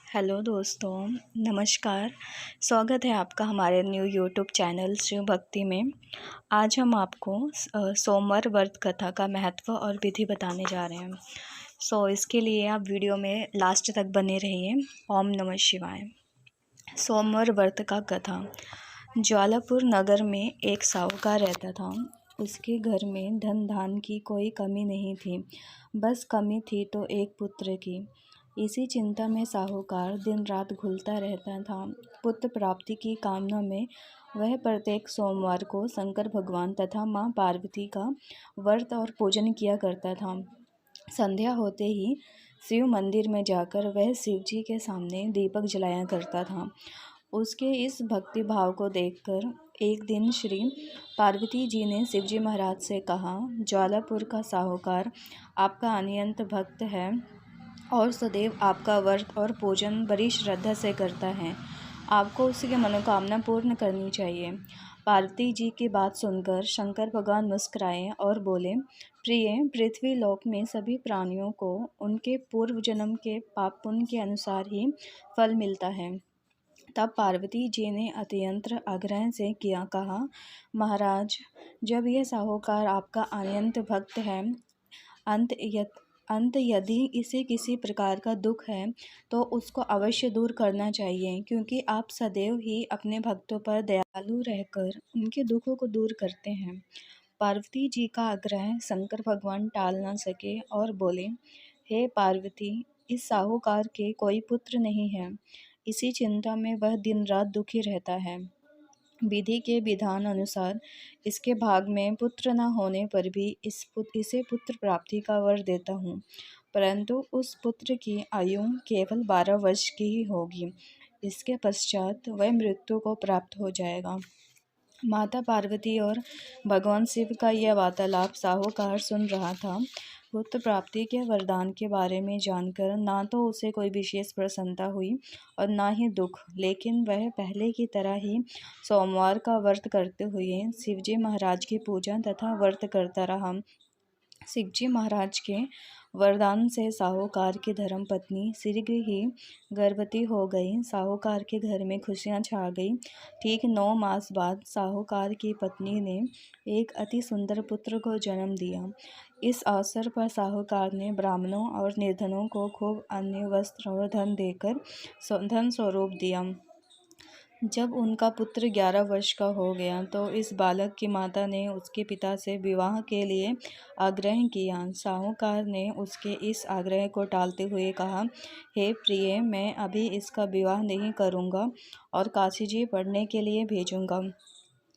Hello दोस्तों, नमस्कार। स्वागत है आपका हमारे न्यू यूट्यूब चैनल शिव भक्ति में। आज हम आपको सोमवार व्रत कथा का महत्व और विधि बताने जा रहे हैं। इसके लिए आप वीडियो में लास्ट तक बने रहिए। ओम नमः शिवाय। सोमवार व्रत का कथा। ज्वालापुर नगर में एक साहूकार रहता था। उसके घर में धन धान की कोई कमी नहीं थी, बस कमी थी तो एक पुत्र की। इसी चिंता में साहूकार दिन रात घुलता रहता था। पुत्र प्राप्ति की कामना में वह प्रत्येक सोमवार को शंकर भगवान तथा मां पार्वती का व्रत और पूजन किया करता था। संध्या होते ही शिव मंदिर में जाकर वह शिव जी के सामने दीपक जलाया करता था। उसके इस भक्ति भाव को देखकर एक दिन श्री पार्वती जी ने शिवजी महाराज से कहा, ज्वालापुर का साहूकार आपका अनियंत भक्त है और सदैव आपका व्रत और पूजन बड़ी श्रद्धा से करता है। आपको उसकी मनोकामना पूर्ण करनी चाहिए। पार्वती जी की बात सुनकर शंकर भगवान मुस्कुराए और बोले, प्रिय, पृथ्वी लोक में सभी प्राणियों को उनके पूर्व जन्म के पाप पुण्य के अनुसार ही फल मिलता है। तब पार्वती जी ने अत्यंत आग्रह से कहा, महाराज, जब यह साहूकार आपका अनंत भक्त है, अंत यदि इसे किसी प्रकार का दुख है तो उसको अवश्य दूर करना चाहिए, क्योंकि आप सदैव ही अपने भक्तों पर दयालु रहकर उनके दुखों को दूर करते हैं। पार्वती जी का आग्रह शंकर भगवान टाल न सके और बोले, हे पार्वती, इस साहूकार के कोई पुत्र नहीं है। इसी चिंता में वह दिन रात दुखी रहता है। विधि के विधान अनुसार इसके भाग में पुत्र न होने पर भी इसे पुत्र प्राप्ति का वर देता हूँ, परंतु उस पुत्र की आयु केवल 12 वर्ष की ही होगी। इसके पश्चात वह मृत्यु को प्राप्त हो जाएगा। माता पार्वती और भगवान शिव का यह वार्तालाप साहूकार सुन रहा था। पुत्र प्राप्ति के वरदान के बारे में जानकर ना तो उसे कोई विशेष प्रसन्नता हुई और ना ही दुख, लेकिन वह पहले की तरह ही सोमवार का व्रत करते हुए शिवजी महाराज की पूजा तथा व्रत करता रहा। शिवजी महाराज के वरदान से साहूकार की धर्मपत्नी शीघ्र ही गर्भवती हो गई। साहूकार के घर में खुशियां छा गई। ठीक 9 मास बाद साहूकार की पत्नी ने एक अति सुंदर पुत्र को जन्म दिया। इस अवसर पर साहूकार ने ब्राह्मणों और निर्धनों को खूब अन्न, वस्त्र और धन देकर धन स्वरूप दिया। जब उनका पुत्र 11 वर्ष का हो गया तो इस बालक की माता ने उसके पिता से विवाह के लिए आग्रह किया। साहूकार ने उसके इस आग्रह को टालते हुए कहा, हे प्रिय, मैं अभी इसका विवाह नहीं करूँगा और काशी जी पढ़ने के लिए भेजूँगा।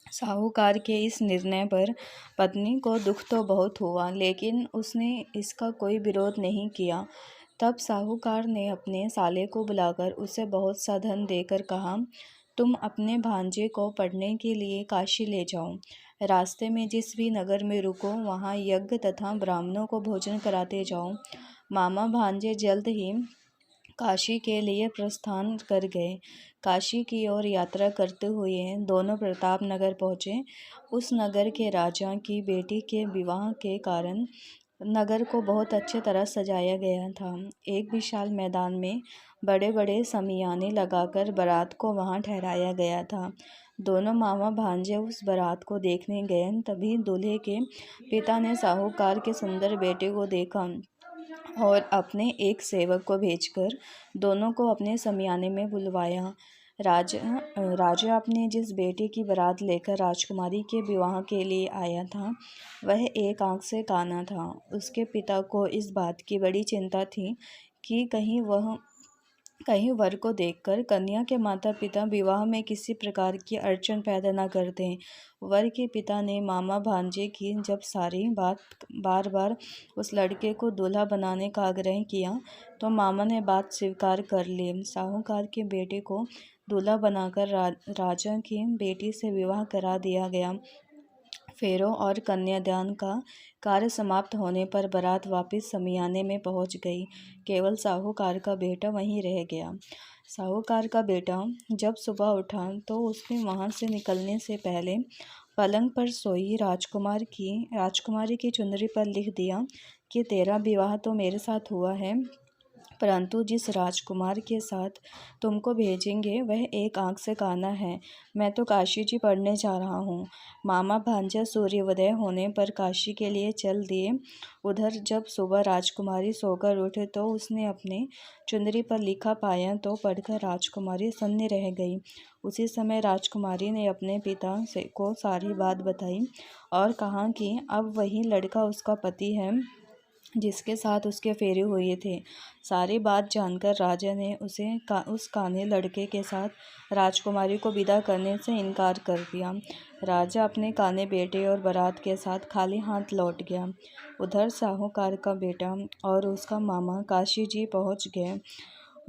साहूकार के इस निर्णय पर पत्नी को दुख तो बहुत हुआ, लेकिन उसने इसका कोई विरोध नहीं किया। तब साहूकार ने अपने साले को बुलाकर उसे बहुत सा धन देकर कहा, तुम अपने भांजे को पढ़ने के लिए काशी ले जाओ। रास्ते में जिस भी नगर में रुको वहाँ यज्ञ तथा ब्राह्मणों को भोजन कराते जाओ। मामा भांजे जल्द ही काशी के लिए प्रस्थान कर गए। काशी की ओर यात्रा करते हुए दोनों प्रताप नगर पहुँचे। उस नगर के राजा की बेटी के विवाह के कारण नगर को बहुत अच्छे तरह सजाया गया था। एक विशाल मैदान में बड़े बड़े शमियाने लगाकर बारात को वहां ठहराया गया था। दोनों मामा भांजे उस बारात को देखने गए। तभी दूल्हे के पिता ने साहूकार के सुंदर बेटे को देखा और अपने एक सेवक को भेजकर दोनों को अपने शमियाने में बुलवाया। राजा अपने जिस बेटे की बारात लेकर राजकुमारी के विवाह के लिए आया था, वह एक आंख से काना था। उसके पिता को इस बात की बड़ी चिंता थी कि कहीं वर को देखकर कन्या के माता पिता विवाह में किसी प्रकार की अड़चन पैदा न कर दें। वर के पिता ने मामा भांजे की जब सारी बात बार बार उस लड़के को दूल्हा बनाने का आग्रह किया तो मामा ने बात स्वीकार कर ली। साहूकार के बेटे को दूल्हा बनाकर राजा की बेटी से विवाह करा दिया गया। फेरों और कन्यादान का कार्य समाप्त होने पर बारात वापस शमियाने में पहुंच गई। केवल साहूकार का बेटा वहीं रह गया। साहूकार का बेटा जब सुबह उठा तो उसने वहां से निकलने से पहले पलंग पर सोई राजकुमारी की चुनरी पर लिख दिया कि तेरा विवाह तो मेरे साथ हुआ है, परंतु जिस राजकुमार के साथ तुमको भेजेंगे वह एक आंख से काना है। मैं तो काशी जी पढ़ने जा रहा हूँ। मामा भांजा सूर्योदय होने पर काशी के लिए चल दिए। उधर जब सुबह राजकुमारी सोकर उठे तो उसने अपने चुंदरी पर लिखा पाया तो पढ़कर राजकुमारी सन्न रह गई। उसी समय राजकुमारी ने अपने पिता से को सारी बात बताई और कहा कि अब वही लड़का उसका पति है जिसके साथ उसके फेरे हुए थे। सारी बात जानकर राजा ने उस काने लड़के के साथ राजकुमारी को विदा करने से इनकार कर दिया। राजा अपने काने बेटे और बारात के साथ खाली हाथ लौट गया। उधर साहूकार का बेटा और उसका मामा काशी जी पहुंच गए।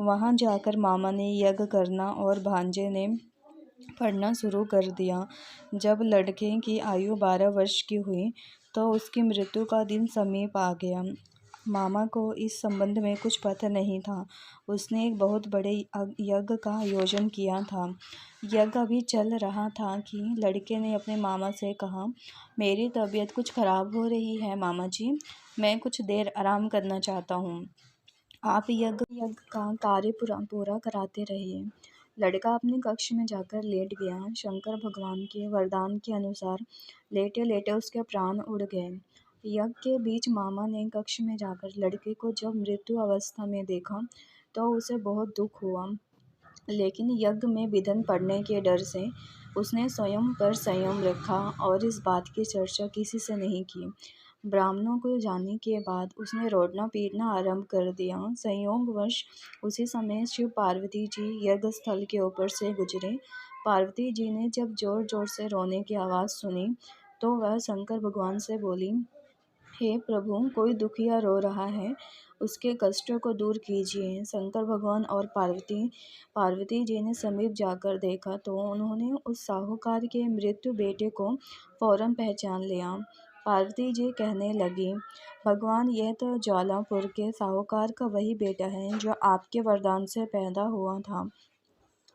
वहां जाकर मामा ने यज्ञ करना और भांजे ने पढ़ना शुरू कर दिया। जब लड़के की आयु 12 वर्ष की हुई तो उसकी मृत्यु का दिन समीप आ गया। मामा को इस संबंध में कुछ पता नहीं था। उसने एक बहुत बड़े यज्ञ का आयोजन किया था। यज्ञ अभी चल रहा था कि लड़के ने अपने मामा से कहा, मेरी तबीयत कुछ खराब हो रही है मामा जी, मैं कुछ देर आराम करना चाहता हूँ। आप यज्ञ का कार्य पूरा कराते रहिए। लड़का अपने कक्ष में जाकर लेट गया। शंकर भगवान के वरदान के अनुसार लेटे लेटे उसके प्राण उड़ गए। यज्ञ के बीच मामा ने कक्ष में जाकर लड़के को जब मृत्यु अवस्था में देखा तो उसे बहुत दुख हुआ, लेकिन यज्ञ में विघ्न पड़ने के डर से उसने स्वयं पर संयम रखा और इस बात की चर्चा किसी से नहीं की। ब्राह्मणों को जाने के बाद उसने रोदना पीटना आरंभ कर दिया। संयोगवश उसी समय शिव पार्वती जी यज्ञ स्थल के ऊपर से गुजरे। पार्वती जी ने जब जोर जोर से रोने की आवाज़ सुनी तो वह शंकर भगवान से बोली, हे प्रभु, कोई दुखिया रो रहा है, उसके कष्टों को दूर कीजिए। शंकर भगवान और पार्वती जी ने समीप जाकर देखा तो उन्होंने उस साहूकार के मृत्यु बेटे को फौरन पहचान लिया। पार्वती जी कहने लगी, भगवान, यह तो ज्वालापुर के साहूकार का वही बेटा है जो आपके वरदान से पैदा हुआ था।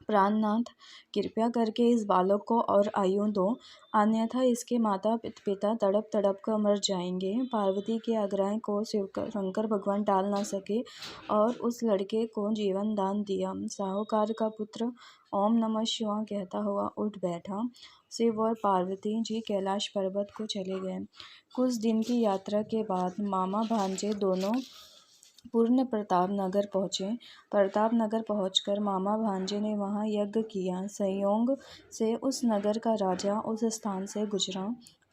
प्राणनाथ, कृपया करके इस बालक को और आयु दो, अन्यथा इसके माता पिता तड़प तड़प कर मर जाएंगे। पार्वती के आग्रह को शंकर भगवान टाल न सके और उस लड़के को जीवन दान दिया। साहूकार का पुत्र ओम नमः शिवाय कहता हुआ उठ बैठा। शिव और पार्वती जी कैलाश पर्वत को चले गए। कुछ दिन की यात्रा के बाद मामा भांजे दोनों पूर्ण प्रताप नगर पहुँचे। प्रताप नगर पहुँचकर मामा भांजे ने वहाँ यज्ञ किया। संयोग से उस नगर का राजा उस स्थान से गुजरा।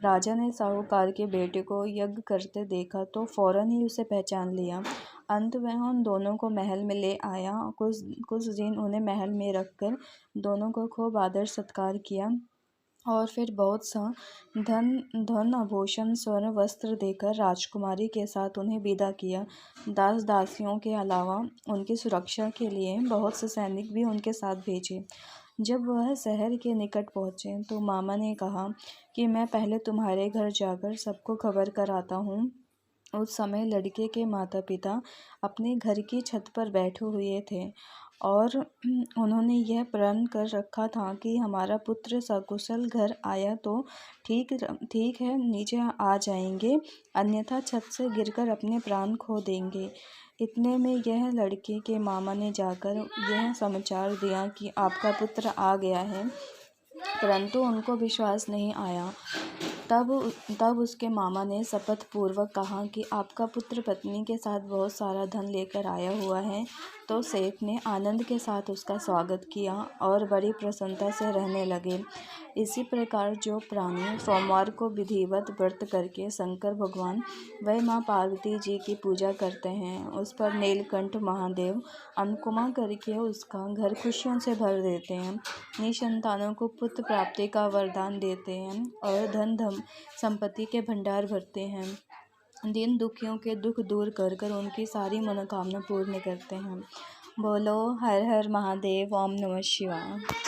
राजा ने साहूकार के बेटे को यज्ञ करते देखा तो फौरन ही उसे पहचान लिया। अंत वह उन दोनों को महल में ले आया। कुछ दिन उन्हें महल में रखकर दोनों को खूब आदर सत्कार किया और फिर बहुत सा धन आभूषण स्वर्ण वस्त्र देकर राजकुमारी के साथ उन्हें विदा किया। दास दासियों के अलावा उनकी सुरक्षा के लिए बहुत से सैनिक भी उनके साथ भेजे। जब वह शहर के निकट पहुँचे तो मामा ने कहा कि मैं पहले तुम्हारे घर जाकर सबको खबर कराता हूँ। उस समय लड़के के माता पिता अपने घर की छत पर बैठे हुए थे और उन्होंने यह प्रण कर रखा था कि हमारा पुत्र सकुशल घर आया तो ठीक है, नीचे आ जाएंगे, अन्यथा छत से गिरकर अपने प्राण खो देंगे। इतने में यह लड़के के मामा ने जाकर यह समाचार दिया कि आपका पुत्र आ गया है, परंतु उनको विश्वास नहीं आया। तब उसके मामा ने शपथ पूर्वक कहा कि आपका पुत्र पत्नी के साथ बहुत सारा धन लेकर आया हुआ है। तो सेठ ने आनंद के साथ उसका स्वागत किया और बड़ी प्रसन्नता से रहने लगे। इसी प्रकार जो प्राणी सोमवार को विधिवत व्रत करके शंकर भगवान व माँ पार्वती जी की पूजा करते हैं, उस पर नीलकंठ महादेव अनुकंपा करके उसका घर खुशियों से भर देते हैं, निसंतानों को पुत्र प्राप्ति का वरदान देते हैं और धन संपत्ति के भंडार भरते हैं। दीन दुखियों के दुख दूर कर कर उनकी सारी मनोकामना पूर्ण करते हैं। बोलो हर हर महादेव, ओम नमः शिवाय।